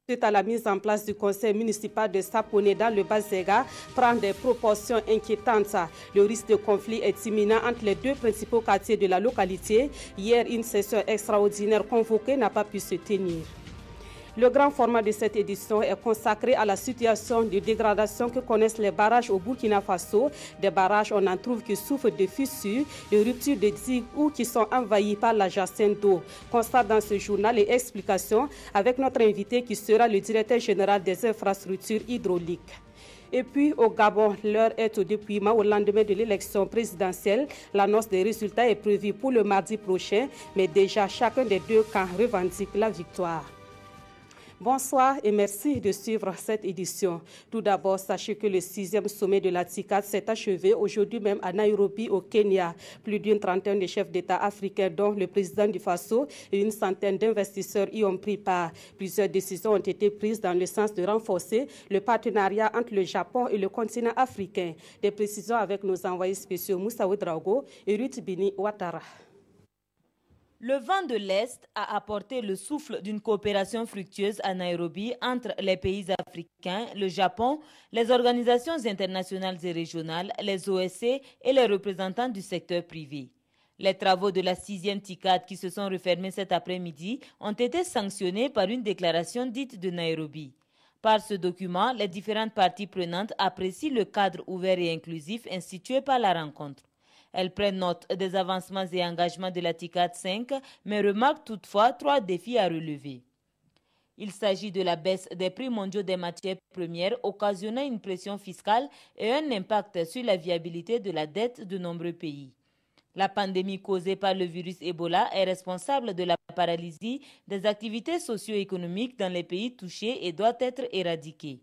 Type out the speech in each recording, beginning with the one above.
suite à la mise en place du conseil municipal de Sapone dans le Bas-Zega, prend des proportions inquiétantes. Le risque de conflit est imminent entre les deux principaux quartiers de la localité. Hier, une session extraordinaire convoquée n'a pas pu se tenir. Le grand format de cette édition est consacré à la situation de dégradation que connaissent les barrages au Burkina Faso. Des barrages, on en trouve qui souffrent de fissures, de ruptures de digues ou qui sont envahis par la jacinthe d'eau. Constat dans ce journal et explications avec notre invité qui sera le directeur général des infrastructures hydrauliques. Et puis au Gabon, l'heure est au dépouillement au lendemain de l'élection présidentielle. L'annonce des résultats est prévue pour le mardi prochain, mais déjà chacun des deux camps revendique la victoire. Bonsoir et merci de suivre cette édition. Tout d'abord, sachez que le 6e sommet de la TICAD s'est achevé aujourd'hui même à Nairobi, au Kenya. Plus d'une trentaine de chefs d'État africains, dont le président du Faso et une centaine d'investisseurs y ont pris part. Plusieurs décisions ont été prises dans le sens de renforcer le partenariat entre le Japon et le continent africain. Des précisions avec nos envoyés spéciaux Moussa Ouedraogo et Ruth Bini Ouattara. Le vent de l'Est a apporté le souffle d'une coopération fructueuse à Nairobi entre les pays africains, le Japon, les organisations internationales et régionales, les OSC et les représentants du secteur privé. Les travaux de la 6e TICAD qui se sont refermés cet après-midi ont été sanctionnés par une déclaration dite de Nairobi. Par ce document, les différentes parties prenantes apprécient le cadre ouvert et inclusif institué par la rencontre. Elles prennent note des avancements et engagements de la TICAD 5, mais remarquent toutefois 3 défis à relever. Il s'agit de la baisse des prix mondiaux des matières premières, occasionnant une pression fiscale et un impact sur la viabilité de la dette de nombreux pays. La pandémie causée par le virus Ebola est responsable de la paralysie des activités socio-économiques dans les pays touchés et doit être éradiquée.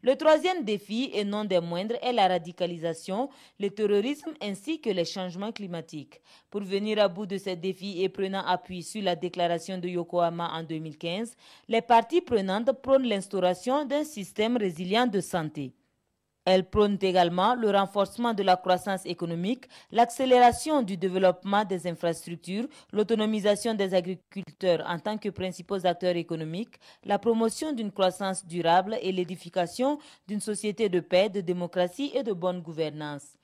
Le 3e défi, et non des moindres, est la radicalisation, le terrorisme ainsi que les changements climatiques. Pour venir à bout de ces défis et prenant appui sur la déclaration de Yokohama en 2015, les parties prenantes prônent l'instauration d'un système résilient de santé. Elles prônent également le renforcement de la croissance économique, l'accélération du développement des infrastructures, l'autonomisation des agriculteurs en tant que principaux acteurs économiques, la promotion d'une croissance durable et l'édification d'une société de paix, de démocratie et de bonne gouvernance.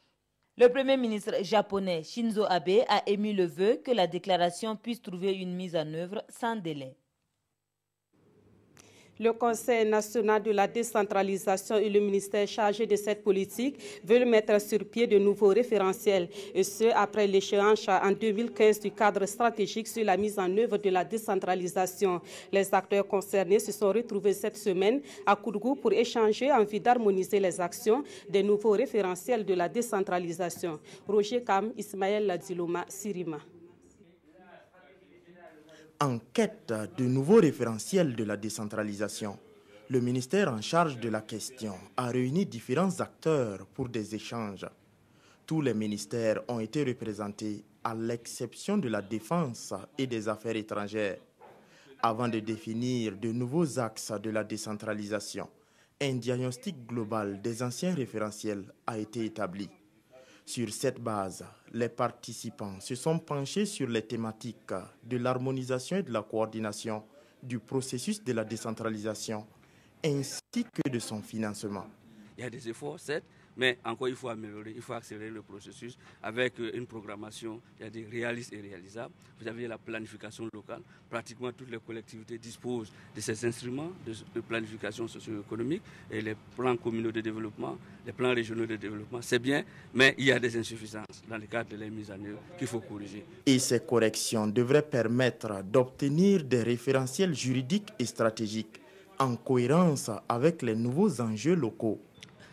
Le Premier ministre japonais Shinzo Abe a émis le vœu que la déclaration puisse trouver une mise en œuvre sans délai. Le Conseil national de la décentralisation et le ministère chargé de cette politique veulent mettre sur pied de nouveaux référentiels, et ce après l'échéance en 2015 du cadre stratégique sur la mise en œuvre de la décentralisation. Les acteurs concernés se sont retrouvés cette semaine à Kourgou pour échanger en vue d'harmoniser les actions des nouveaux référentiels de la décentralisation. Roger Kam, Ismaël Dilouma, Sirima. En quête de nouveaux référentiels de la décentralisation, le ministère en charge de la question a réuni différents acteurs pour des échanges. Tous les ministères ont été représentés à l'exception de la défense et des affaires étrangères. Avant de définir de nouveaux axes de la décentralisation, un diagnostic global des anciens référentiels a été établi. Sur cette base, les participants se sont penchés sur les thématiques de l'harmonisation et de la coordination du processus de la décentralisation, ainsi que de son financement. Il y a des efforts, certes, mais encore il faut améliorer, il faut accélérer le processus avec une programmation réaliste et réalisable. Vous avez la planification locale. Pratiquement toutes les collectivités disposent de ces instruments de planification socio-économique et les plans communaux de développement, les plans régionaux de développement. C'est bien, mais il y a des insuffisances dans le cadre de la mise en œuvre qu'il faut corriger. Et ces corrections devraient permettre d'obtenir des référentiels juridiques et stratégiques en cohérence avec les nouveaux enjeux locaux.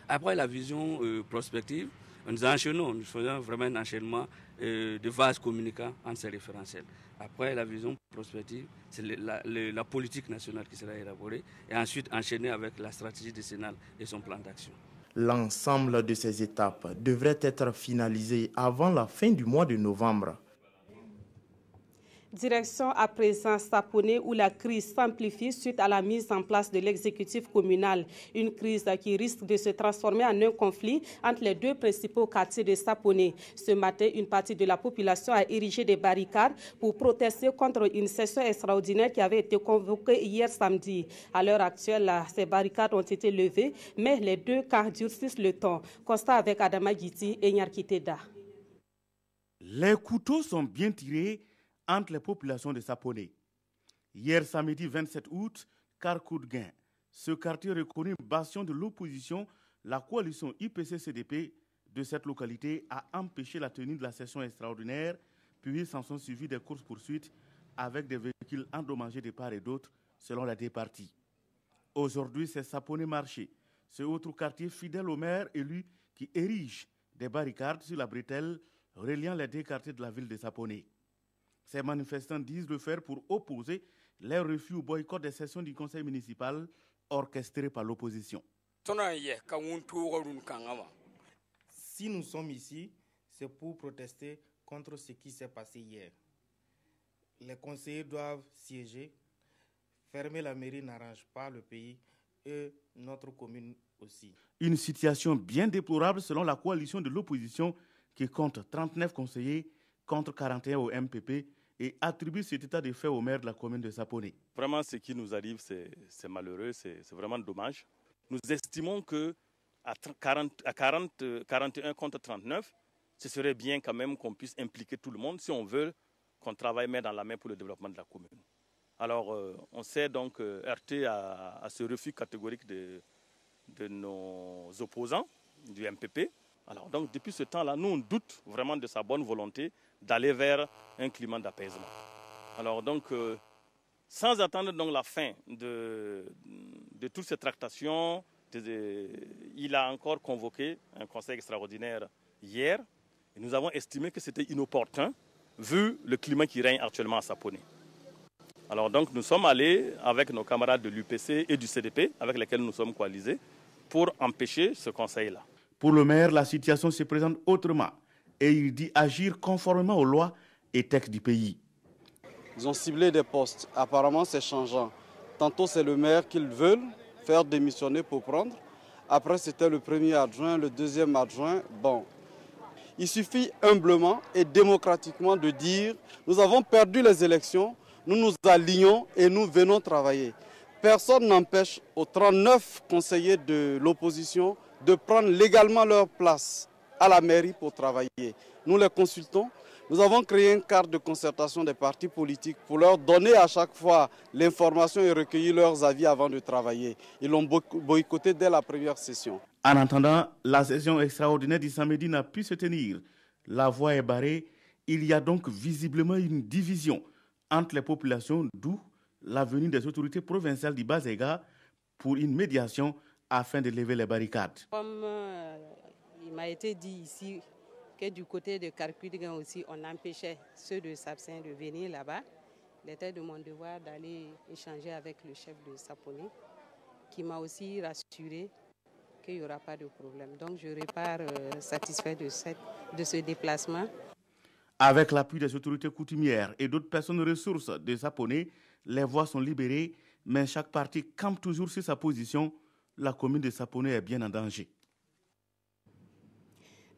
Après la vision prospective, nous faisons vraiment un enchaînement de vases communicants entre ces référentiels. Après la vision prospective, c'est la politique nationale qui sera élaborée et ensuite enchaînée avec la stratégie décennale et son plan d'action. L'ensemble de ces étapes devrait être finalisé avant la fin du mois de novembre. Direction à présent Sapone où la crise s'amplifie suite à la mise en place de l'exécutif communal. Une crise qui risque de se transformer en un conflit entre les deux principaux quartiers de Sapone. Ce matin, une partie de la population a érigé des barricades pour protester contre une session extraordinaire qui avait été convoquée hier samedi. À l'heure actuelle, ces barricades ont été levées, mais les deux camps durcissent le ton. Constat avec Adama Giti et Nyarkiteda. Les couteaux sont bien tirés entre les populations de Sapone. Hier samedi 27 août, Karkoudguin, ce quartier reconnu bastion de l'opposition, la coalition IPC-CDP de cette localité a empêché la tenue de la session extraordinaire, puis s'en sont suivis des courses-poursuites avec des véhicules endommagés de part et d'autre, selon les deux parties. Aujourd'hui, c'est Sapone Marché, ce autre quartier fidèle au maire élu qui érige des barricades sur la bretelle reliant les deux quartiers de la ville de Sapone. Ces manifestants disent le faire pour opposer les refus au boycott des sessions du conseil municipal orchestrées par l'opposition. Si nous sommes ici, c'est pour protester contre ce qui s'est passé hier. Les conseillers doivent siéger. Fermer la mairie n'arrange pas le pays et notre commune aussi. Une situation bien déplorable selon la coalition de l'opposition qui compte 39 conseillers contre 41 au MPP et attribue cet état de fait au maire de la commune de Sapone. Vraiment, ce qui nous arrive, c'est malheureux, c'est vraiment dommage. Nous estimons qu'à 41 contre 39, ce serait bien quand même qu'on puisse impliquer tout le monde si on veut qu'on travaille main dans la main pour le développement de la commune. Alors, on s'est donc heurté à ce refus catégorique de nos opposants du MPP. Alors, donc, depuis ce temps-là, nous, on doute vraiment de sa bonne volonté d'aller vers un climat d'apaisement. Alors, donc, sans attendre donc, la fin de toutes ces tractations, il a encore convoqué un conseil extraordinaire hier. Et nous avons estimé que c'était inopportun, vu le climat qui règne actuellement à Sapone. Alors, donc, nous sommes allés avec nos camarades de l'UPC et du CDP, avec lesquels nous sommes coalisés, pour empêcher ce conseil-là. Pour le maire, la situation se présente autrement et il dit agir conformément aux lois et textes du pays. Ils ont ciblé des postes. Apparemment, c'est changeant. Tantôt, c'est le maire qu'ils veulent faire démissionner pour prendre. Après, c'était le premier adjoint, le deuxième adjoint. Bon, il suffit humblement et démocratiquement de dire « Nous avons perdu les élections, nous nous alignons et nous venons travailler ». Personne n'empêche aux 39 conseillers de l'opposition de prendre légalement leur place à la mairie pour travailler. Nous les consultons. Nous avons créé une carte de concertation des partis politiques pour leur donner à chaque fois l'information et recueillir leurs avis avant de travailler. Ils l'ont boycotté dès la première session. En attendant, la session extraordinaire du samedi n'a pu se tenir. La voie est barrée. Il y a donc visiblement une division entre les populations, d'où la venue des autorités provinciales du Bas-Ega pour une médiation afin de lever les barricades. Comme il m'a été dit ici que du côté de Karkoudguin aussi, on empêchait ceux de Sapsin de venir là-bas. Il était de mon devoir d'aller échanger avec le chef de Sapone, qui m'a aussi rassuré qu'il n'y aura pas de problème. Donc je repars satisfait de ce déplacement. Avec l'appui des autorités coutumières et d'autres personnes ressources de Sapone, les voies sont libérées, mais chaque parti campe toujours sur sa position. La commune de Sapone est bien en danger.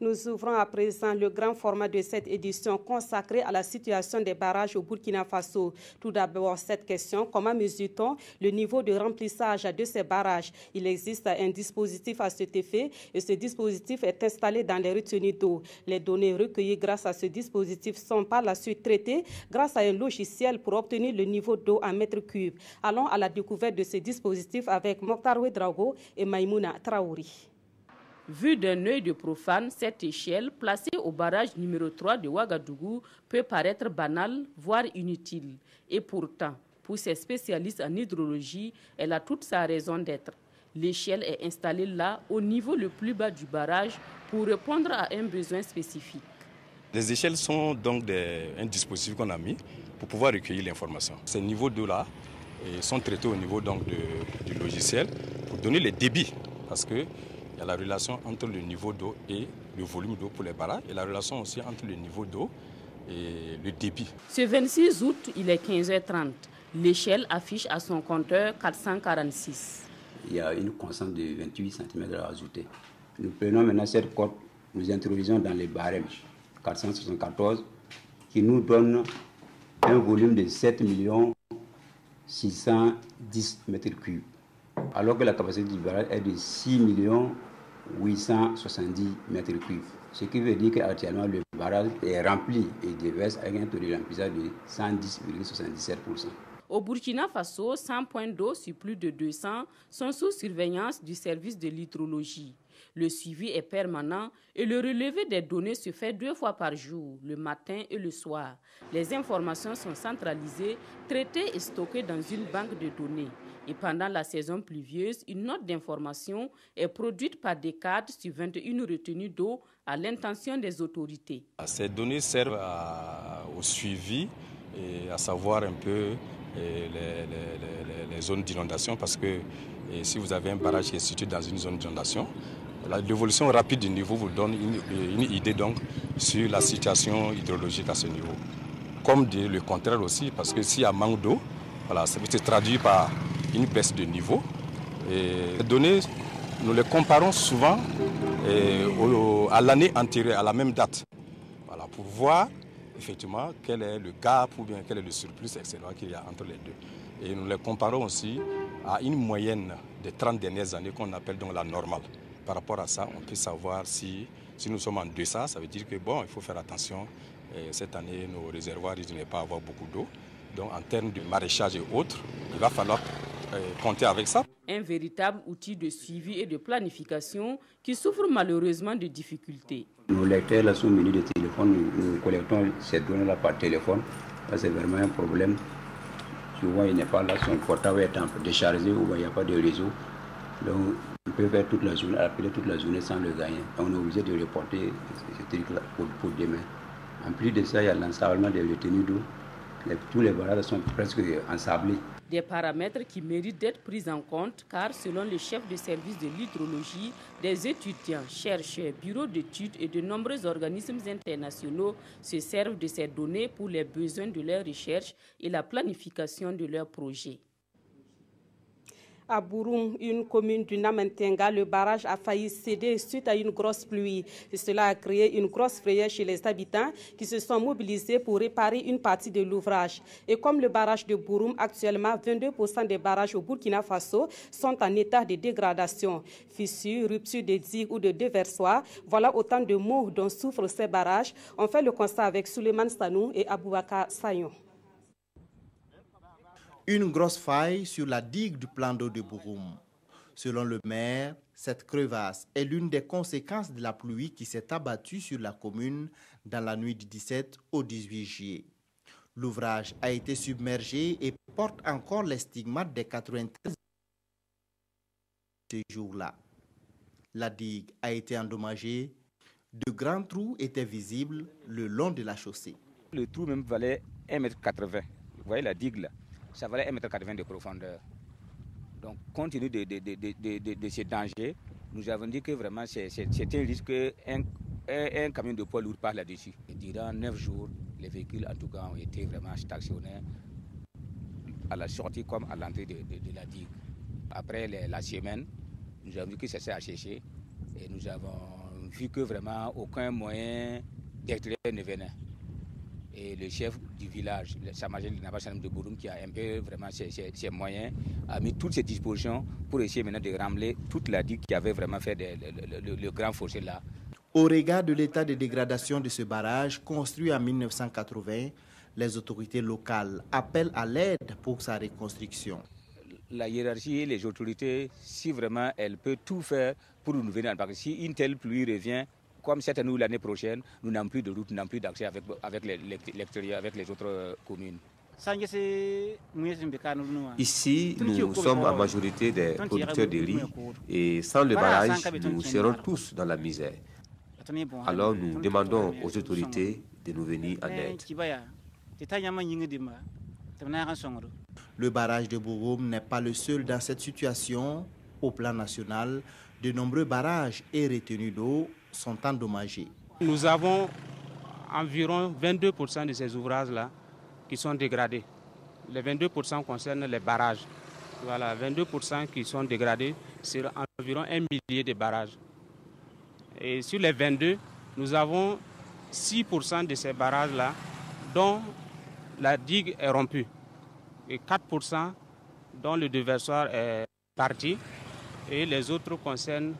Nous ouvrons à présent le grand format de cette édition consacrée à la situation des barrages au Burkina Faso. Tout d'abord, cette question, comment mesure-t-on le niveau de remplissage de ces barrages? Il existe un dispositif à cet effet et ce dispositif est installé dans les retenues d'eau. Les données recueillies grâce à ce dispositif sont par la suite traitées grâce à un logiciel pour obtenir le niveau d'eau en mètres cubes. Allons à la découverte de ce dispositif avec Mokhtar Ouedraogo et Maïmouna Traouri. Vue d'un œil de profane, cette échelle, placée au barrage numéro 3 de Ouagadougou, peut paraître banale, voire inutile. Et pourtant, pour ces spécialistes en hydrologie, elle a toute sa raison d'être. L'échelle est installée là, au niveau le plus bas du barrage, pour répondre à un besoin spécifique. Les échelles sont donc un dispositif qu'on a mis pour pouvoir recueillir l'information. Ces niveaux d'eau-là sont traités au niveau donc, du logiciel pour donner les débits, parce que il y a la relation entre le niveau d'eau et le volume d'eau pour les barrages et la relation aussi entre le niveau d'eau le débit. Ce 26 août, il est 15h30. L'échelle affiche à son compteur 446. Il y a une constante de 28 cm à ajouter. Nous prenons maintenant cette cote, nous introduisons dans les barèmes 474 qui nous donne un volume de 7 610 m3, alors que la capacité du barrage est de 6 870 m3. Ce qui veut dire qu'actuellement le barrage est rempli et déverse avec un taux de remplissage de 110,77%. Au Burkina Faso, 100 points d'eau sur plus de 200 sont sous surveillance du service de l'hydrologie. Le suivi est permanent et le relevé des données se fait 2 fois par jour, le matin et le soir. Les informations sont centralisées, traitées et stockées dans une banque de données. Et pendant la saison pluvieuse, une note d'information est produite par des cadres sur 21 retenues d'eau à l'intention des autorités. Ces données servent au suivi et à savoir un peu les zones d'inondation, parce que si vous avez un barrage qui est situé dans une zone d'inondation, l'évolution rapide du niveau vous donne une idée donc sur la situation hydrologique à ce niveau. Comme le contraire aussi, parce que s'il y a manque d'eau, voilà, ça peut se traduire par une baisse de niveau. Et les données, nous les comparons souvent à l'année antérieure, à la même date, voilà, pour voir effectivement quel est le gap ou bien quel est le surplus excellent qu'il y a entre les deux. Et nous les comparons aussi à une moyenne des 30 dernières années qu'on appelle donc la normale. Par rapport à ça, on peut savoir si nous sommes en deçà, ça veut dire que bon, il faut faire attention. Et cette année, nos réservoirs risquent de ne pas avoir beaucoup d'eau. Donc en termes de maraîchage et autres, il va falloir compter avec ça. Un véritable outil de suivi et de planification qui souffre malheureusement de difficultés. Nos lecteurs là, sont munis de téléphone, nous collectons ces données-là par téléphone. Ça, c'est vraiment un problème. Souvent, il n'est pas là, son portable est déchargé ou il n'y a pas de réseau. Donc, on peut faire toute la journée, appeler toute la journée sans le gagner. On est obligé de reporter ce truc-là pour demain. En plus de ça, il y a l'ensablement des retenues d'eau. Tous les barrages sont presque ensablés. Des paramètres qui méritent d'être pris en compte car selon le chef de service de l'hydrologie, des étudiants, chercheurs, bureaux d'études et de nombreux organismes internationaux se servent de ces données pour les besoins de leurs recherches et la planification de leurs projets. À Bouroum, une commune du Namantenga, le barrage a failli céder suite à une grosse pluie. Et cela a créé une grosse frayeur chez les habitants qui se sont mobilisés pour réparer une partie de l'ouvrage. Et comme le barrage de Bouroum, actuellement 22% des barrages au Burkina Faso sont en état de dégradation. Fissures, ruptures de digues ou de déversoirs, voilà autant de maux dont souffrent ces barrages. On fait le constat avec Souleymane Sanou et Aboubakar Sayon. Une grosse faille sur la digue du plan d'eau de Bouroum. Selon le maire, cette crevasse est l'une des conséquences de la pluie qui s'est abattue sur la commune dans la nuit du 17 au 18 juillet. L'ouvrage a été submergé et porte encore les stigmates des 93 ce jour-là. La digue a été endommagée. De grands trous étaient visibles le long de la chaussée. Le trou même valait 1,80 m. Vous voyez la digue là? Ça valait 1,80 m de profondeur. Donc, compte tenu de ces dangers, nous avons dit que vraiment c'est un risque qu'un camion de poids lourd passe là-dessus. Durant 9 jours, les véhicules en tout cas ont été vraiment stationnés à la sortie comme à l'entrée de la digue. Après la semaine, nous avons vu que ça s'est asséché et nous avons vu que vraiment aucun moyen d'extraire ne venait. Et le chef du village, Samajel de Bouroum, qui a un peu vraiment ses moyens, a mis toutes ses dispositions pour essayer maintenant de ramener toute la digue qui avait vraiment fait le grand fossé là. Au regard de l'état de dégradation de ce barrage, construit en 1980, les autorités locales appellent à l'aide pour sa reconstruction. La hiérarchie et les autorités, si vraiment elles peuvent tout faire pour nous venir, parce que si une telle pluie revient, comme cette année ou l'année prochaine, nous n'avons plus de route, nous n'avons plus d'accès avec l'extérieur, avec les autres communes. Ici, nous sommes en majorité des producteurs de riz et sans le barrage, nous serons tous dans la misère. Alors nous demandons aux autorités de nous venir en aide. Le barrage de Bouroum n'est pas le seul dans cette situation. Au plan national, de nombreux barrages et retenues d'eau sont endommagés. Nous avons environ 22% de ces ouvrages-là qui sont dégradés. Les 22% concernent les barrages. Voilà, 22% qui sont dégradés sur environ 1 millier de barrages. Et sur les 22, nous avons 6% de ces barrages-là dont la digue est rompue et 4% dont le déversoir est parti, et les autres concernent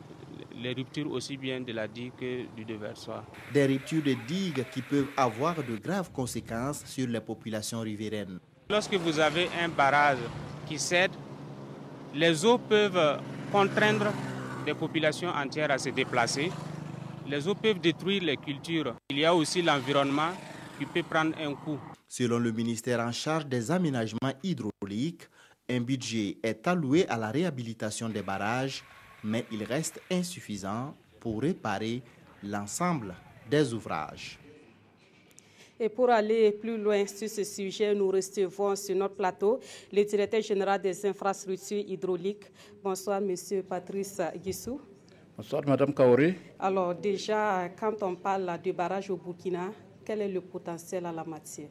les ruptures aussi bien de la digue que du déversoir. Des ruptures de digues qui peuvent avoir de graves conséquences sur les populations riveraines. Lorsque vous avez un barrage qui cède, les eaux peuvent contraindre des populations entières à se déplacer. Les eaux peuvent détruire les cultures. Il y a aussi l'environnement qui peut prendre un coup. Selon le ministère en charge des aménagements hydrauliques, un budget est alloué à la réhabilitation des barrages, mais il reste insuffisant pour réparer l'ensemble des ouvrages. Et pour aller plus loin sur ce sujet, nous recevons sur notre plateau le directeur général des infrastructures hydrauliques. Bonsoir, Monsieur Patrice Guissou. Bonsoir, Madame Kaoré. Alors déjà, quand on parle de barrage au Burkina, quel est le potentiel à la matière?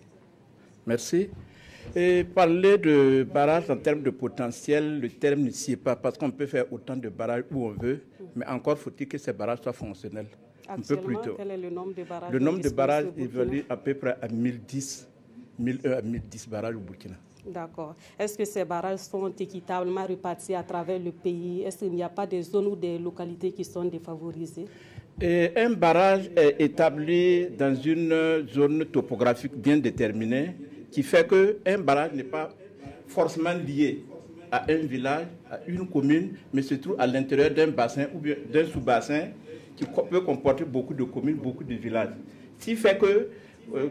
Merci. Et parler de barrage en termes de potentiel, le terme ne s'y est pas, parce qu'on peut faire autant de barrages où on veut, mais encore faut-il que ces barrages soient fonctionnels. Un peu plus tôt. Quel est le nombre de barrages? Le nombre de barrages évalue à peu près à 1010 barrages au Burkina. D'accord. Est-ce que ces barrages sont équitablement répartis à travers le pays? Est-ce qu'il n'y a pas des zones ou des localités qui sont défavorisées? Et un barrage est établi dans une zone topographique bien déterminée, qui fait qu'un barrage n'est pas forcément lié à un village, à une commune, mais se trouve à l'intérieur d'un bassin ou bien d'un sous-bassin qui peut comporter beaucoup de communes, beaucoup de villages. Ce qui fait que,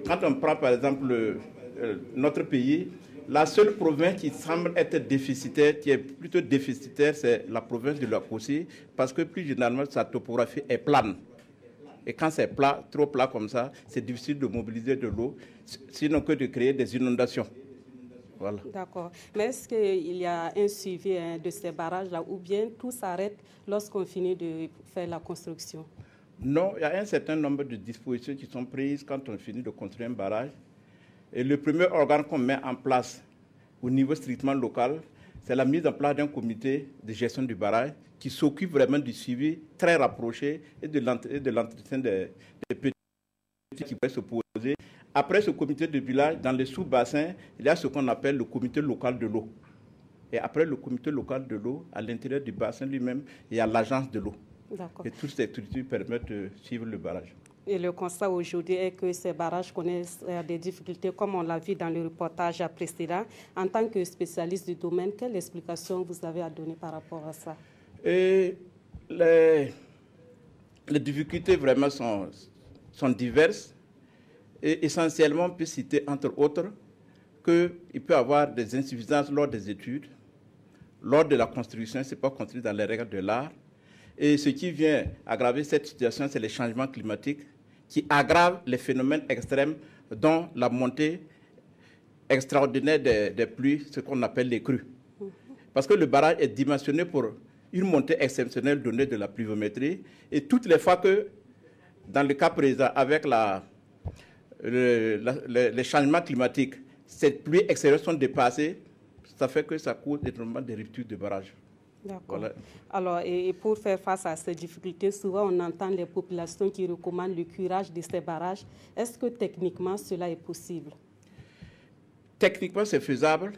quand on prend par exemple notre pays, la seule province qui semble être déficitaire, qui est plutôt déficitaire, c'est la province de l'Akossi, parce que plus généralement, sa topographie est plane. Et quand c'est plat, trop plat comme ça, c'est difficile de mobiliser de l'eau, sinon que de créer des inondations. Voilà. D'accord. Mais est-ce qu'il y a un suivi de ces barrages-là, ou bien tout s'arrête lorsqu'on finit de faire la construction? Non, il y a un certain nombre de dispositions qui sont prises quand on finit de construire un barrage. Et le premier organe qu'on met en place au niveau strictement local, c'est la mise en place d'un comité de gestion du barrage qui s'occupe vraiment du suivi très rapproché et de l'entretien des petits qui peuvent se poser. Après ce comité de village, dans les sous-bassins, il y a ce qu'on appelle le comité local de l'eau. Et après le comité local de l'eau, à l'intérieur du bassin lui-même, il y a l'agence de l'eau. Et toutes ces structures permettent de suivre le barrage. Et le constat aujourd'hui est que ces barrages connaissent des difficultés, comme on l'a vu dans le reportage précédent. En tant que spécialiste du domaine, quelle explication vous avez à donner par rapport à ça? Et les difficultés vraiment sont diverses. Et essentiellement, on peut citer entre autres qu'il peut y avoir des insuffisances lors des études, lors de la construction, ce n'est pas construit dans les règles de l'art. Et ce qui vient aggraver cette situation, c'est les changements climatiques qui aggravent les phénomènes extrêmes, dont la montée extraordinaire des pluies, ce qu'on appelle les crues. Parce que le barrage est dimensionné pour une montée exceptionnelle donnée de la pluviométrie. Et toutes les fois que, dans le cas présent, avec les changements climatiques, ces pluies extérieures sont dépassées, ça fait que ça cause énormément de ruptures de barrage. D'accord. Voilà. Alors, et pour faire face à ces difficultés, souvent on entend les populations qui recommandent le curage de ces barrages. Est-ce que techniquement cela est possible? Techniquement, c'est faisable.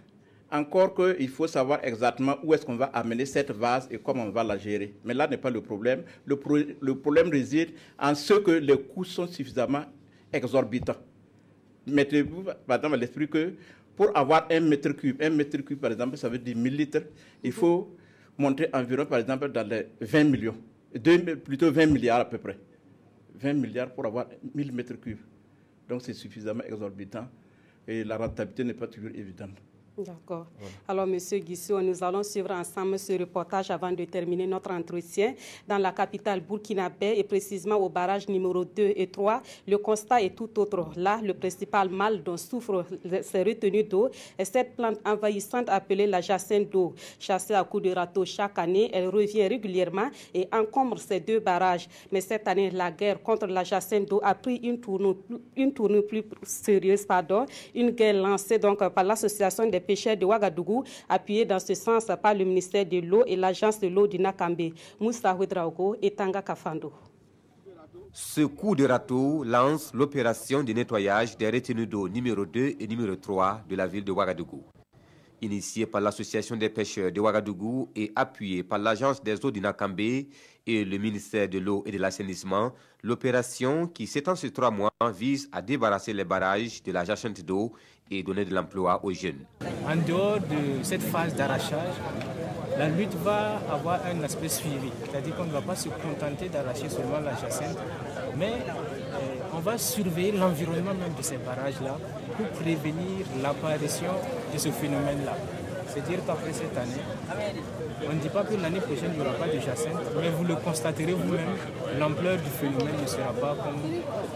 Encore qu'il faut savoir exactement où est-ce qu'on va amener cette vase et comment on va la gérer. Mais là n'est pas le problème. Le problème réside en ce que les coûts sont suffisamment exorbitants. Mettez-vous, par exemple, à l'esprit que pour avoir un mètre cube, par exemple, ça veut dire 1000 litres, il faut monter environ, par exemple, dans les 20 millions, plutôt 20 milliards à peu près. 20 milliards pour avoir 1000 mètres cubes. Donc c'est suffisamment exorbitant et la rentabilité n'est pas toujours évidente. D'accord. Voilà. Alors, M. Guissou, nous allons suivre ensemble ce reportage avant de terminer notre entretien. Dans la capitale burkinabé et précisément au barrage numéro 2 et 3, le constat est tout autre. Là, le principal mal dont souffrent ces retenues d'eau est cette plante envahissante appelée la jacinthe d'eau. Chassée à coups de râteau chaque année, elle revient régulièrement et encombre ces deux barrages. Mais cette année, la guerre contre la jacinthe d'eau a pris une tournure plus sérieuse. Une guerre lancée donc par l'association des pêcheurs de Ouagadougou, appuyée dans ce sens par le ministère de l'eau et l'agence de l'eau du Nakambe. Moussa Ouedraogo et Tanga Kafando. Ce coup de râteau lance l'opération de nettoyage des retenues d'eau numéro 2 et numéro 3 de la ville de Ouagadougou. Initiée par l'association des pêcheurs de Ouagadougou et appuyée par l'agence des eaux du Nakambe et le ministère de l'eau et de l'assainissement, l'opération qui s'étend sur 3 mois vise à débarrasser les barrages de la jacinthe d'eau et donner de l'emploi aux jeunes. En dehors de cette phase d'arrachage, la lutte va avoir un aspect suivi, c'est-à-dire qu'on ne va pas se contenter d'arracher seulement la jacinthe, mais on va surveiller l'environnement même de ces barrages-là pour prévenir l'apparition de ce phénomène-là. C'est-à-dire qu'après cette année, on ne dit pas que l'année prochaine, il n'y aura pas de jacinthe, mais vous le constaterez vous-même, l'ampleur du phénomène ne sera pas comme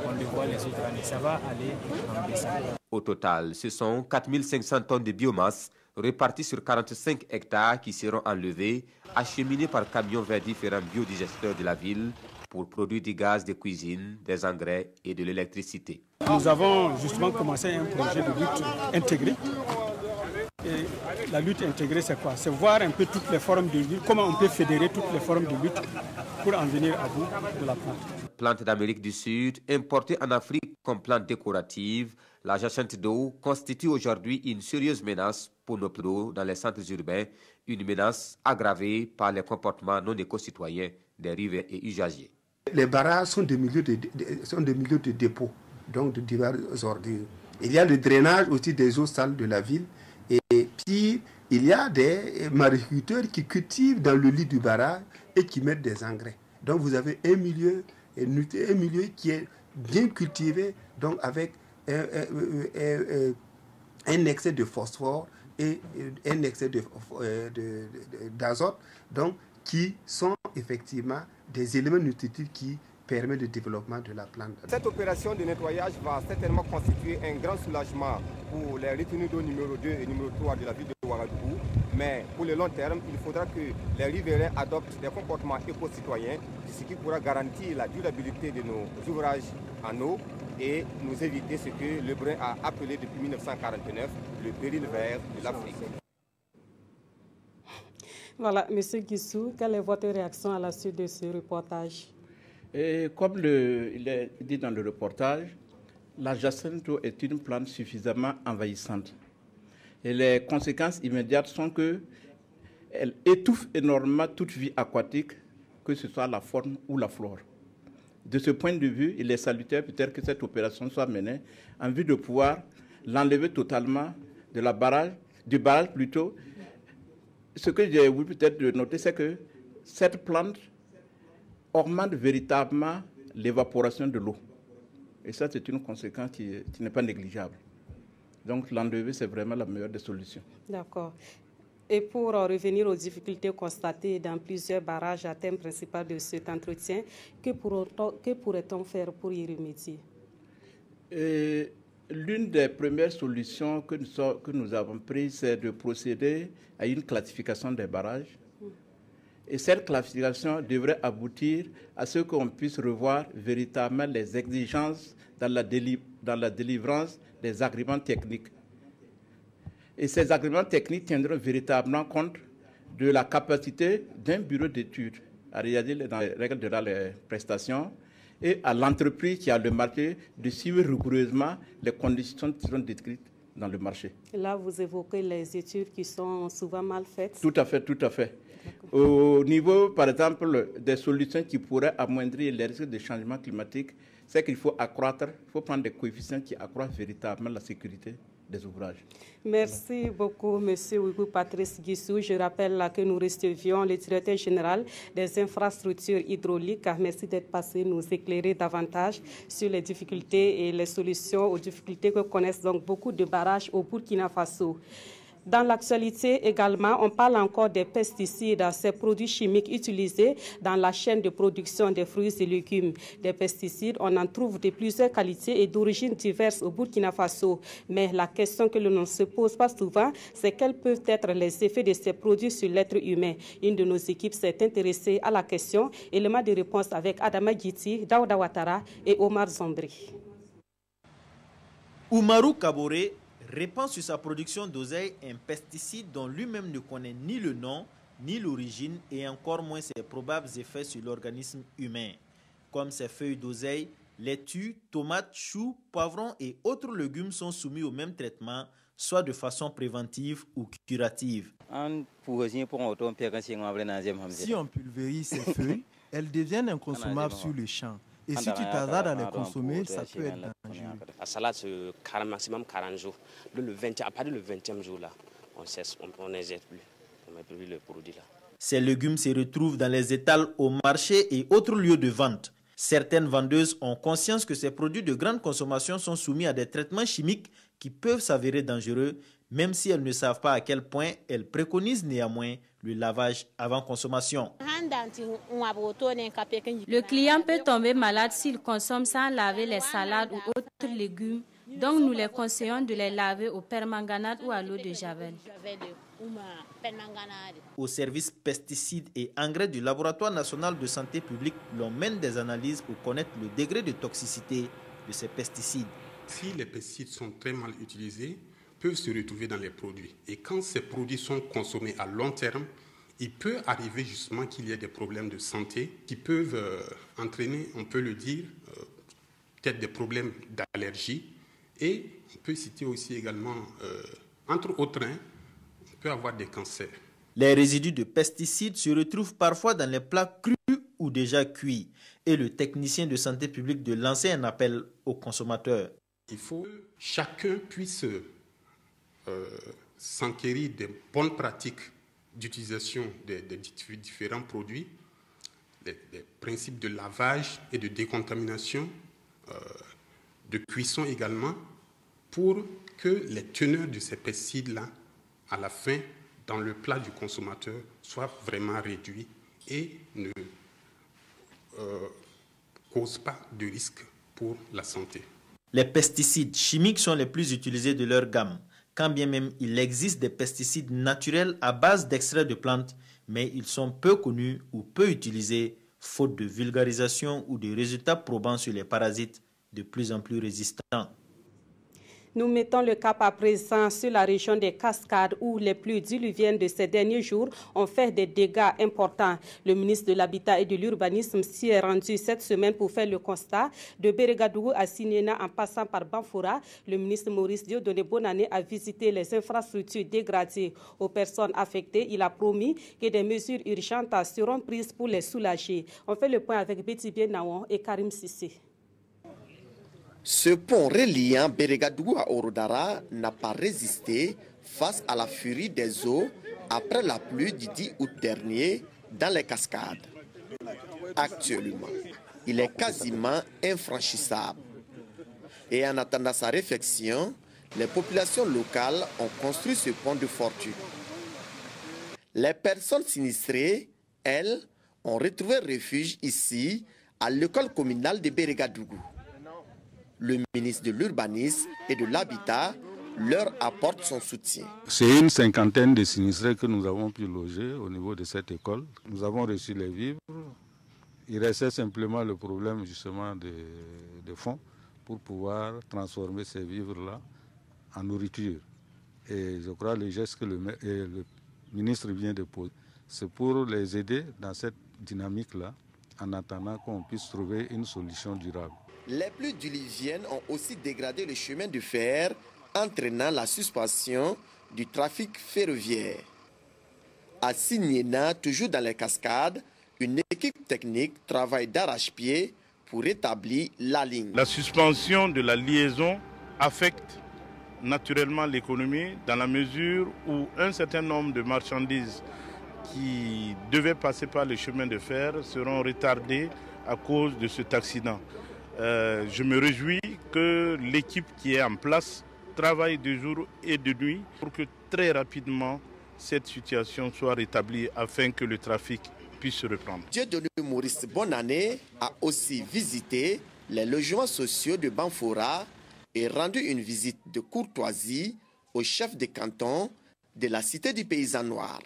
on le voit les autres années. Ça va aller en baissant. Au total, ce sont 4500 tonnes de biomasse réparties sur 45 hectares qui seront enlevées, acheminées par camion vers différents biodigesteurs de la ville pour produire du gaz de cuisine, des engrais et de l'électricité. Nous avons justement commencé un projet de lutte intégrée. Et la lutte intégrée, c'est quoi? C'est voir un peu toutes les formes de lutte, comment on peut fédérer toutes les formes de lutte pour en venir à bout de la plante. Plante d'Amérique du Sud, importée en Afrique comme plante décorative, la jacinthe d'eau constitue aujourd'hui une sérieuse menace pour nos eaux dans les centres urbains, une menace aggravée par les comportements non éco-citoyens des riverains et usagers. Les barrages sont des milieux de dépôt, donc de diverses ordures. Il y a le drainage aussi des eaux sales de la ville. Et puis, il y a des mariculteurs qui cultivent dans le lit du barrage et qui mettent des engrais. Donc, vous avez un milieu qui est bien cultivé, donc avec un excès de phosphore et un excès d'azote, donc qui sont effectivement des éléments nutritifs qui permettent le développement de la plante. Cette opération de nettoyage va certainement constituer un grand soulagement pour les retenues d'eau numéro 2 et numéro 3 de la ville de Ouagadougou. Mais pour le long terme, il faudra que les riverains adoptent des comportements éco-citoyens, ce qui pourra garantir la durabilité de nos ouvrages en eau et nous éviter ce que Lebrun a appelé depuis 1949 le péril vert de l'Afrique. Voilà, M. Guissou, quelle est votre réaction à la suite de ce reportage? Et comme il est dit dans le reportage, la jacinthe d'eau est une plante suffisamment envahissante. Et les conséquences immédiates sont qu'elle étouffe énormément toute vie aquatique, que ce soit la faune ou la flore. De ce point de vue, il est salutaire peut-être que cette opération soit menée en vue de pouvoir l'enlever totalement du barrage plutôt. Ce que j'ai voulu peut-être noter, c'est que cette plante augmente véritablement l'évaporation de l'eau. Et ça, c'est une conséquence qui n'est pas négligeable. Donc, l'enlever, c'est vraiment la meilleure des solutions. D'accord. Et pour revenir aux difficultés constatées dans plusieurs barrages à thème principal de cet entretien, que pourrait-on faire pour y remédier? L'une des premières solutions que nous avons prises, c'est de procéder à une classification des barrages. Et cette classification devrait aboutir à ce qu'on puisse revoir véritablement les exigences dans la délivrance des agréments techniques. Et ces agréments techniques tiendront véritablement compte de la capacité d'un bureau d'études à réaliser dans les règles de les prestations et à l'entreprise qui a le marché de suivre rigoureusement les conditions qui sont décrites dans le marché. Et là, vous évoquez les études qui sont souvent mal faites. Tout à fait, tout à fait. Au niveau, par exemple, des solutions qui pourraient amoindrir les risques de changement climatique, c'est qu'il faut prendre des coefficients qui accroissent véritablement la sécurité des ouvrages. Merci beaucoup, M. Ouigou Patrice Guissou. Je rappelle que nous recevions le directeur général des infrastructures hydrauliques. Merci d'être passé nous éclairer davantage sur les difficultés et les solutions aux difficultés que connaissent donc beaucoup de barrages au Burkina Faso. Dans l'actualité également, on parle encore des pesticides, ces produits chimiques utilisés dans la chaîne de production des fruits et légumes. Des pesticides, on en trouve de plusieurs qualités et d'origines diverses au Burkina Faso. Mais la question que l'on ne se pose pas souvent, c'est quels peuvent être les effets de ces produits sur l'être humain. Une de nos équipes s'est intéressée à la question. Élément de réponse avec Adama Giti, Daouda Ouattara et Omar Zombri. Oumarou Kaboré répand sur sa production d'oseille un pesticide dont lui-même ne connaît ni le nom, ni l'origine et encore moins ses probables effets sur l'organisme humain. Comme ces feuilles d'oseille, laitue, tomates, choux, poivrons et autres légumes sont soumis au même traitement, soit de façon préventive ou curative. Si on pulvérise ces feuilles, elles deviennent inconsommables sur le champ. Et si tu tardes à les consommer, ça peut être dangereux. La salade, c'est maximum 40 jours. À partir du 20e jour, là, on n'hésite plus. On met plus le produit là. Ces légumes se retrouvent dans les étals au marché et autres lieux de vente. Certaines vendeuses ont conscience que ces produits de grande consommation sont soumis à des traitements chimiques qui peuvent s'avérer dangereux, même si elles ne savent pas à quel point elles préconisent néanmoins le lavage avant consommation. Le client peut tomber malade s'il consomme sans laver les salades ou autres légumes, donc nous les conseillons de les laver au permanganate ou à l'eau de javel. Au service pesticides et engrais du Laboratoire national de santé publique, l'on mène des analyses pour connaître le degré de toxicité de ces pesticides. Si les pesticides sont très mal utilisés, peuvent se retrouver dans les produits. Et quand ces produits sont consommés à long terme, il peut arriver justement qu'il y ait des problèmes de santé qui peuvent entraîner, on peut le dire, peut-être des problèmes d'allergie. Et on peut citer aussi également, entre autres, on peut avoir des cancers. Les résidus de pesticides se retrouvent parfois dans les plats crus ou déjà cuits. Et le technicien de santé publique de lancer un appel aux consommateurs. Il faut que chacun puisse s'enquérir des bonnes pratiques d'utilisation des différents produits, des principes de lavage et de décontamination, de cuisson également, pour que les teneurs de ces pesticides-là, à la fin, dans le plat du consommateur, soient vraiment réduits et ne causent pas de risque pour la santé. Les pesticides chimiques sont les plus utilisés de leur gamme. Quand bien même il existe des pesticides naturels à base d'extraits de plantes, mais ils sont peu connus ou peu utilisés, faute de vulgarisation ou de résultats probants sur les parasites de plus en plus résistants. Nous mettons le cap à présent sur la région des Cascades où les pluies diluviennes de ces derniers jours ont fait des dégâts importants. Le ministre de l'Habitat et de l'Urbanisme s'y est rendu cette semaine pour faire le constat. De Bérégadougou à Sinéna en passant par Banfoura, le ministre Maurice Dieudonné Bonannée a visité les infrastructures dégradées. Aux personnes affectées, il a promis que des mesures urgentes seront prises pour les soulager. On fait le point avec Betty Bien-Nawon et Karim Sissé. Ce pont reliant Bérégadougou à Orodara n'a pas résisté face à la furie des eaux après la pluie du 10 août dernier dans les Cascades. Actuellement, il est quasiment infranchissable. Et en attendant sa réfection, les populations locales ont construit ce pont de fortune. Les personnes sinistrées, elles, ont retrouvé refuge ici, à l'école communale de Bérégadougou. Le ministre de l'Urbanisme et de l'Habitat leur apporte son soutien. C'est une cinquantaine de sinistrés que nous avons pu loger au niveau de cette école. Nous avons reçu les vivres. Il restait simplement le problème justement de fonds pour pouvoir transformer ces vivres-là en nourriture. Et je crois que le geste que le ministre vient de poser, c'est pour les aider dans cette dynamique-là en attendant qu'on puisse trouver une solution durable. Les pluies diluviennes ont aussi dégradé le chemin de fer, entraînant la suspension du trafic ferroviaire. À Sinéna, toujours dans les Cascades, une équipe technique travaille d'arrache-pied pour rétablir la ligne. La suspension de la liaison affecte naturellement l'économie dans la mesure où un certain nombre de marchandises qui devaient passer par le chemin de fer seront retardées à cause de cet accident. Je me réjouis que l'équipe qui est en place travaille de jour et de nuit pour que très rapidement cette situation soit rétablie afin que le trafic puisse se reprendre. Dieudonné Maurice Bonannée a aussi visité les logements sociaux de Banfora et rendu une visite de courtoisie au chef de canton de la cité du Paysan Noir.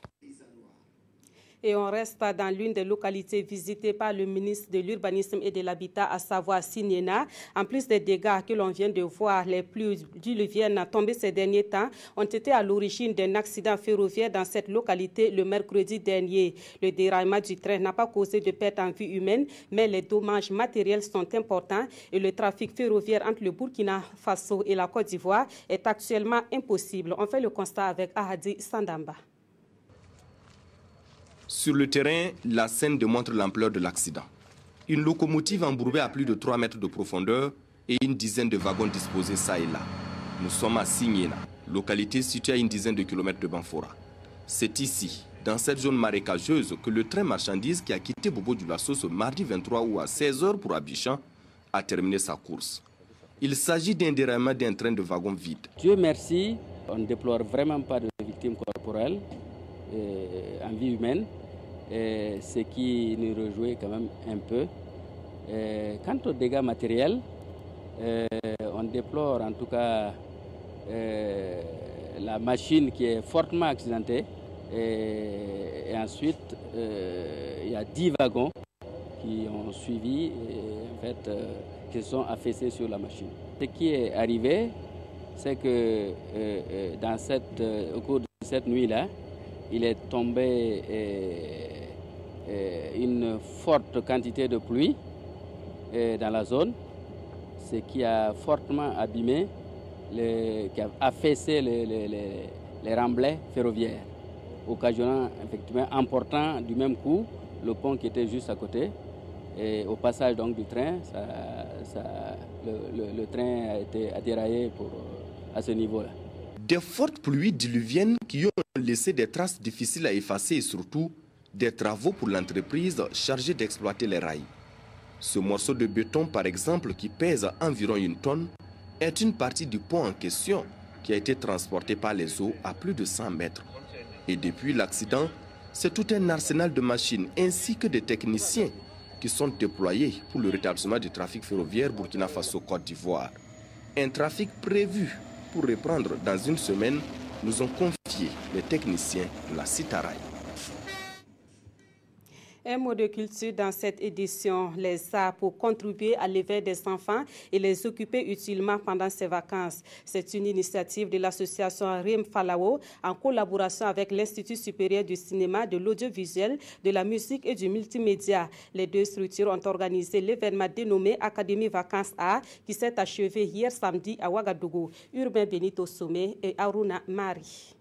Et on reste dans l'une des localités visitées par le ministre de l'Urbanisme et de l'Habitat, à savoir Signena. En plus des dégâts que l'on vient de voir, les pluies diluviennes tombées ces derniers temps ont été à l'origine d'un accident ferroviaire dans cette localité le mercredi dernier. Le déraillement du train n'a pas causé de pertes en vie humaine, mais les dommages matériels sont importants et le trafic ferroviaire entre le Burkina Faso et la Côte d'Ivoire est actuellement impossible. On fait le constat avec Ahadi Sandamba. Sur le terrain, la scène démontre l'ampleur de l'accident. Une locomotive embourbée à plus de 3 mètres de profondeur et une dizaine de wagons disposés ça et là. Nous sommes à Signena, localité située à une dizaine de kilomètres de Banfora. C'est ici, dans cette zone marécageuse, que le train marchandise qui a quitté Bobo-Dioulasso ce mardi 23 août à 16 h pour Abidjan a terminé sa course. Il s'agit d'un déraillement d'un train de wagons vide. Dieu merci, on ne déplore vraiment pas de victimes corporelles en vie humaine. Ce qui nous réjouit quand même un peu. Quant aux dégâts matériels, on déplore en tout cas la machine qui est fortement accidentée et ensuite il y a 10 wagons qui ont suivi et en fait qui sont affaissés sur la machine. Ce qui est arrivé, c'est que au cours de cette nuit-là, il est tombé une forte quantité de pluie dans la zone, ce qui a fortement abîmé, qui a affaissé les remblais ferroviaires, occasionnant effectivement emportant du même coup le pont qui était juste à côté. Et au passage donc du train, le train a déraillé à ce niveau-là. Des fortes pluies diluviennes qui ont laissé des traces difficiles à effacer et surtout des travaux pour l'entreprise chargée d'exploiter les rails. Ce morceau de béton, par exemple, qui pèse environ 1 tonne, est une partie du pont en question qui a été transporté par les eaux à plus de 100 mètres. Et depuis l'accident, c'est tout un arsenal de machines ainsi que des techniciens qui sont déployés pour le rétablissement du trafic ferroviaire Burkina Faso-Côte d'Ivoire. Un trafic prévu pour reprendre dans une semaine, nous ont confié les techniciens de la Citaraï. Un mot de culture dans cette édition, les arts pour contribuer à l'éveil des enfants et les occuper utilement pendant ces vacances. C'est une initiative de l'association Rim Falao en collaboration avec l'Institut supérieur du cinéma, de l'audiovisuel, de la musique et du multimédia. Les deux structures ont organisé l'événement dénommé Académie Vacances Arts qui s'est achevé hier samedi à Ouagadougou. Urbain Benito Somé et Aruna Mari.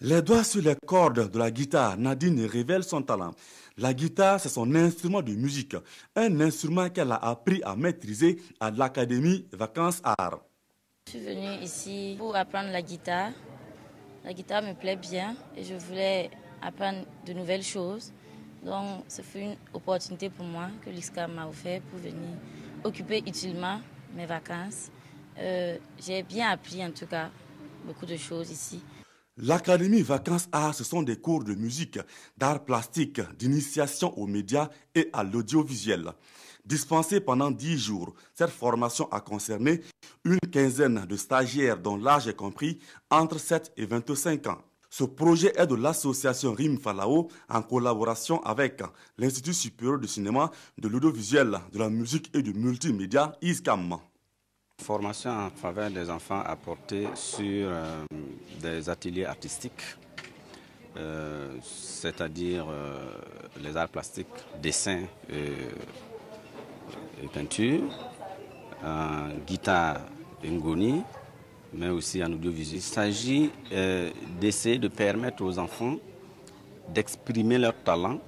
Les doigts sur les cordes de la guitare, Nadine révèle son talent. La guitare, c'est son instrument de musique, un instrument qu'elle a appris à maîtriser à l'Académie Vacances Arts. Je suis venue ici pour apprendre la guitare. La guitare me plaît bien et je voulais apprendre de nouvelles choses. Donc, ce fut une opportunité pour moi que l'ISCA m'a offert pour venir occuper utilement mes vacances. J'ai bien appris en tout cas beaucoup de choses ici. L'Académie Vacances Arts, ce sont des cours de musique, d'art plastique, d'initiation aux médias et à l'audiovisuel. Dispensée pendant 10 jours, cette formation a concerné une quinzaine de stagiaires dont l'âge est compris entre 7 et 25 ans. Ce projet est de l'association Rim Falao en collaboration avec l'Institut supérieur du cinéma, de l'audiovisuel, de la musique et du multimédia, ISCAM. Formation en faveur des enfants à porter sur des ateliers artistiques, c'est-à-dire les arts plastiques, dessin et peinture, en guitare et ngoni, mais aussi en audiovisuel. Il s'agit d'essayer de permettre aux enfants d'exprimer leur talent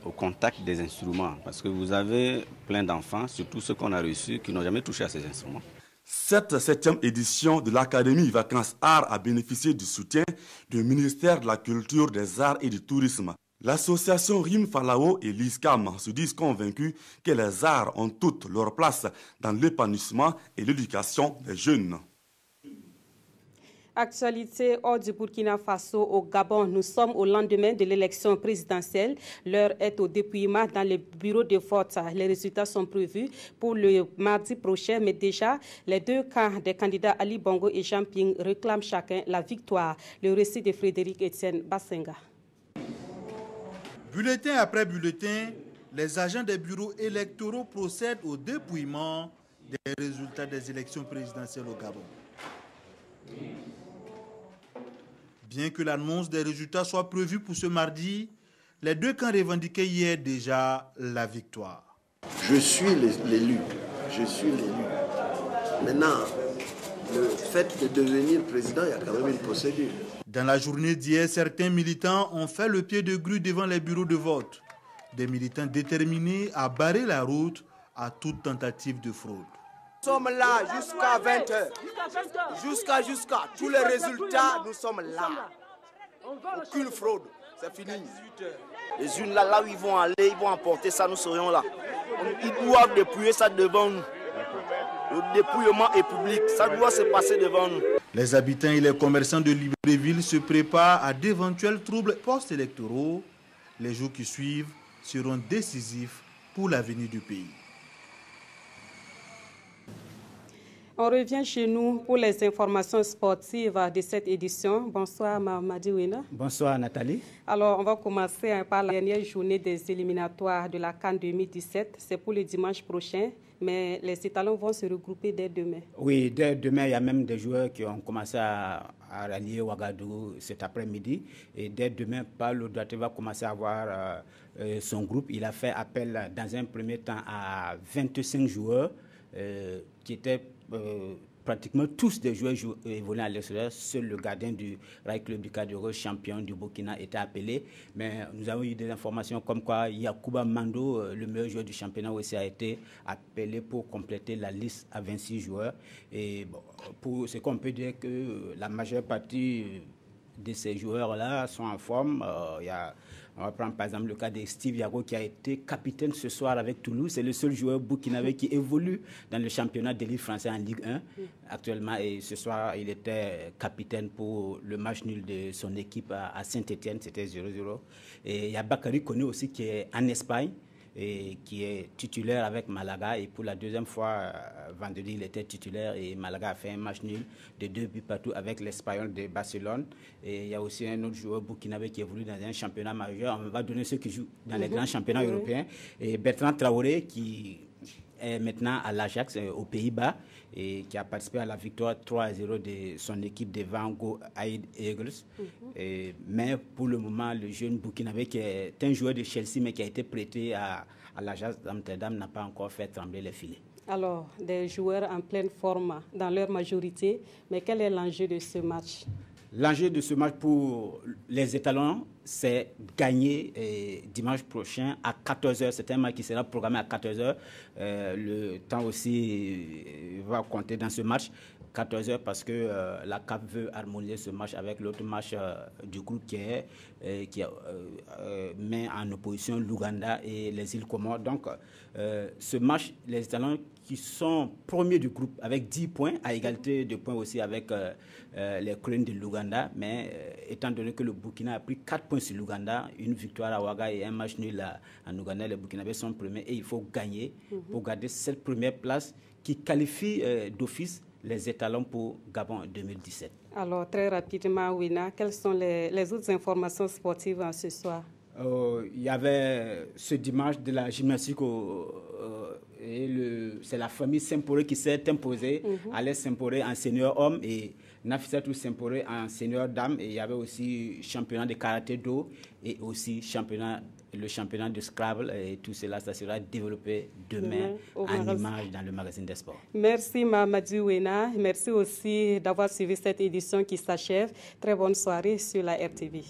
au contact des instruments, parce que vous avez plein d'enfants, surtout ceux qu'on a reçus, qui n'ont jamais touché à ces instruments. Cette 7e édition de l'Académie Vacances Arts a bénéficié du soutien du ministère de la Culture, des Arts et du Tourisme. L'association Rim Falao et l'ISCAM se disent convaincus que les arts ont toute leur place dans l'épanouissement et l'éducation des jeunes. Actualité hors du Burkina Faso au Gabon. Nous sommes au lendemain de l'élection présidentielle. L'heure est au dépouillement dans les bureaux de vote. Les résultats sont prévus pour le mardi prochain, mais déjà, les deux camps des candidats Ali Bongo et Jean Ping réclament chacun la victoire. Le récit de Frédéric Etienne Bassenga. Bulletin après bulletin, les agents des bureaux électoraux procèdent au dépouillement des résultats des élections présidentielles au Gabon. Bien que l'annonce des résultats soit prévue pour ce mardi, les deux camps revendiquaient hier déjà la victoire. Je suis l'élu. Maintenant, le fait de devenir président, il y a quand même une procédure. Dans la journée d'hier, certains militants ont fait le pied de grue devant les bureaux de vote. Des militants déterminés à barrer la route à toute tentative de fraude. Nous sommes là jusqu'à 20h. Jusqu'à tous les résultats, nous sommes là. Aucune fraude, c'est fini. Les unes là où ils vont aller, ils vont emporter ça, nous serions là. Ils doivent dépouiller ça devant nous. Le dépouillement est public, ça doit se passer devant nous. Les habitants et les commerçants de Libreville se préparent à d'éventuels troubles post-électoraux. Les jours qui suivent seront décisifs pour l'avenir du pays. On revient chez nous pour les informations sportives de cette édition. Bonsoir Mamadi Ouina. Bonsoir Nathalie. Alors on va commencer par la dernière journée des éliminatoires de la CAN 2017. C'est pour le dimanche prochain, mais les étalons vont se regrouper dès demain. Oui, dès demain, il y a même des joueurs qui ont commencé à rallier Ouagadougou cet après-midi. Et dès demain, Paulo Duarte va commencer à avoir son groupe. Il a fait appel dans un premier temps à 25 joueurs qui étaient pratiquement tous des joueurs évoluant à l'extérieur. Seul le gardien du Rail Club du Cadre, champion du Burkina, était appelé. Mais nous avons eu des informations comme quoi Yacouba Mando, le meilleur joueur du championnat aussi, a été appelé pour compléter la liste à 26 joueurs. Et bon, pour ce qu'on peut dire que la majeure partie de ces joueurs-là sont en forme. On va prendre par exemple le cas de Steve Yago qui a été capitaine ce soir avec Toulouse. C'est le seul joueur burkinabé qui évolue dans le championnat d'élite français en Ligue 1 actuellement. Et ce soir, il était capitaine pour le match nul de son équipe à Saint-Étienne. C'était 0-0. Et il y a Bakary Koné aussi qui est en Espagne et qui est titulaire avec Malaga. Et pour la deuxième fois, vendredi, il était titulaire et Malaga a fait un match nul de 2 buts partout avec l'Espagnol de Barcelone. Et il y a aussi un autre joueur burkinabé qui évolue dans un championnat majeur. On va donner ceux qui jouent dans les grands championnats européens. Et Bertrand Traoré, qui est maintenant à l'Ajax, aux Pays-Bas, et qui a participé à la victoire 3-0 de son équipe de Van Gogh Aïd Eagles. Mais pour le moment, le jeune burkinabé, qui est un joueur de Chelsea, mais qui a été prêté à l'Ajax d'Amsterdam, n'a pas encore fait trembler les filets. Alors, des joueurs en pleine forme dans leur majorité, mais quel est l'enjeu de ce match? L'enjeu de ce match pour les étalons, c'est gagner dimanche prochain à 14h. C'est un match qui sera programmé à 14h. Le temps aussi va compter dans ce match. 14h parce que la CAF veut harmoniser ce match avec l'autre match du groupe qui met en opposition l'Ouganda et les îles Comores. Donc, ce match, les étalons qui sont premiers du groupe avec 10 points, à égalité de points aussi avec les Cranes de l'Ouganda. Mais étant donné que le Burkina a pris 4 points sur l'Ouganda, une victoire à Ouaga et un match nul en Ouganda, les Burkinabés sont premiers et il faut gagner pour garder cette première place qui qualifie d'office les étalons pour Gabon 2017. Alors, très rapidement, Ouina, quelles sont les autres informations sportives ce soir? Il y avait ce dimanche de la gymnastique c'est la famille Semporé qui s'est imposée. Alex Semporé en senior homme et Nafissatou Semporé en senior dame. Et il y avait aussi championnat de karaté do et aussi le championnat de Scrabble. Et tout cela, ça sera développé demain en image dans le magazine des sports. Merci Mamadi Ouina. Merci aussi d'avoir suivi cette édition qui s'achève. Très bonne soirée sur la RTV.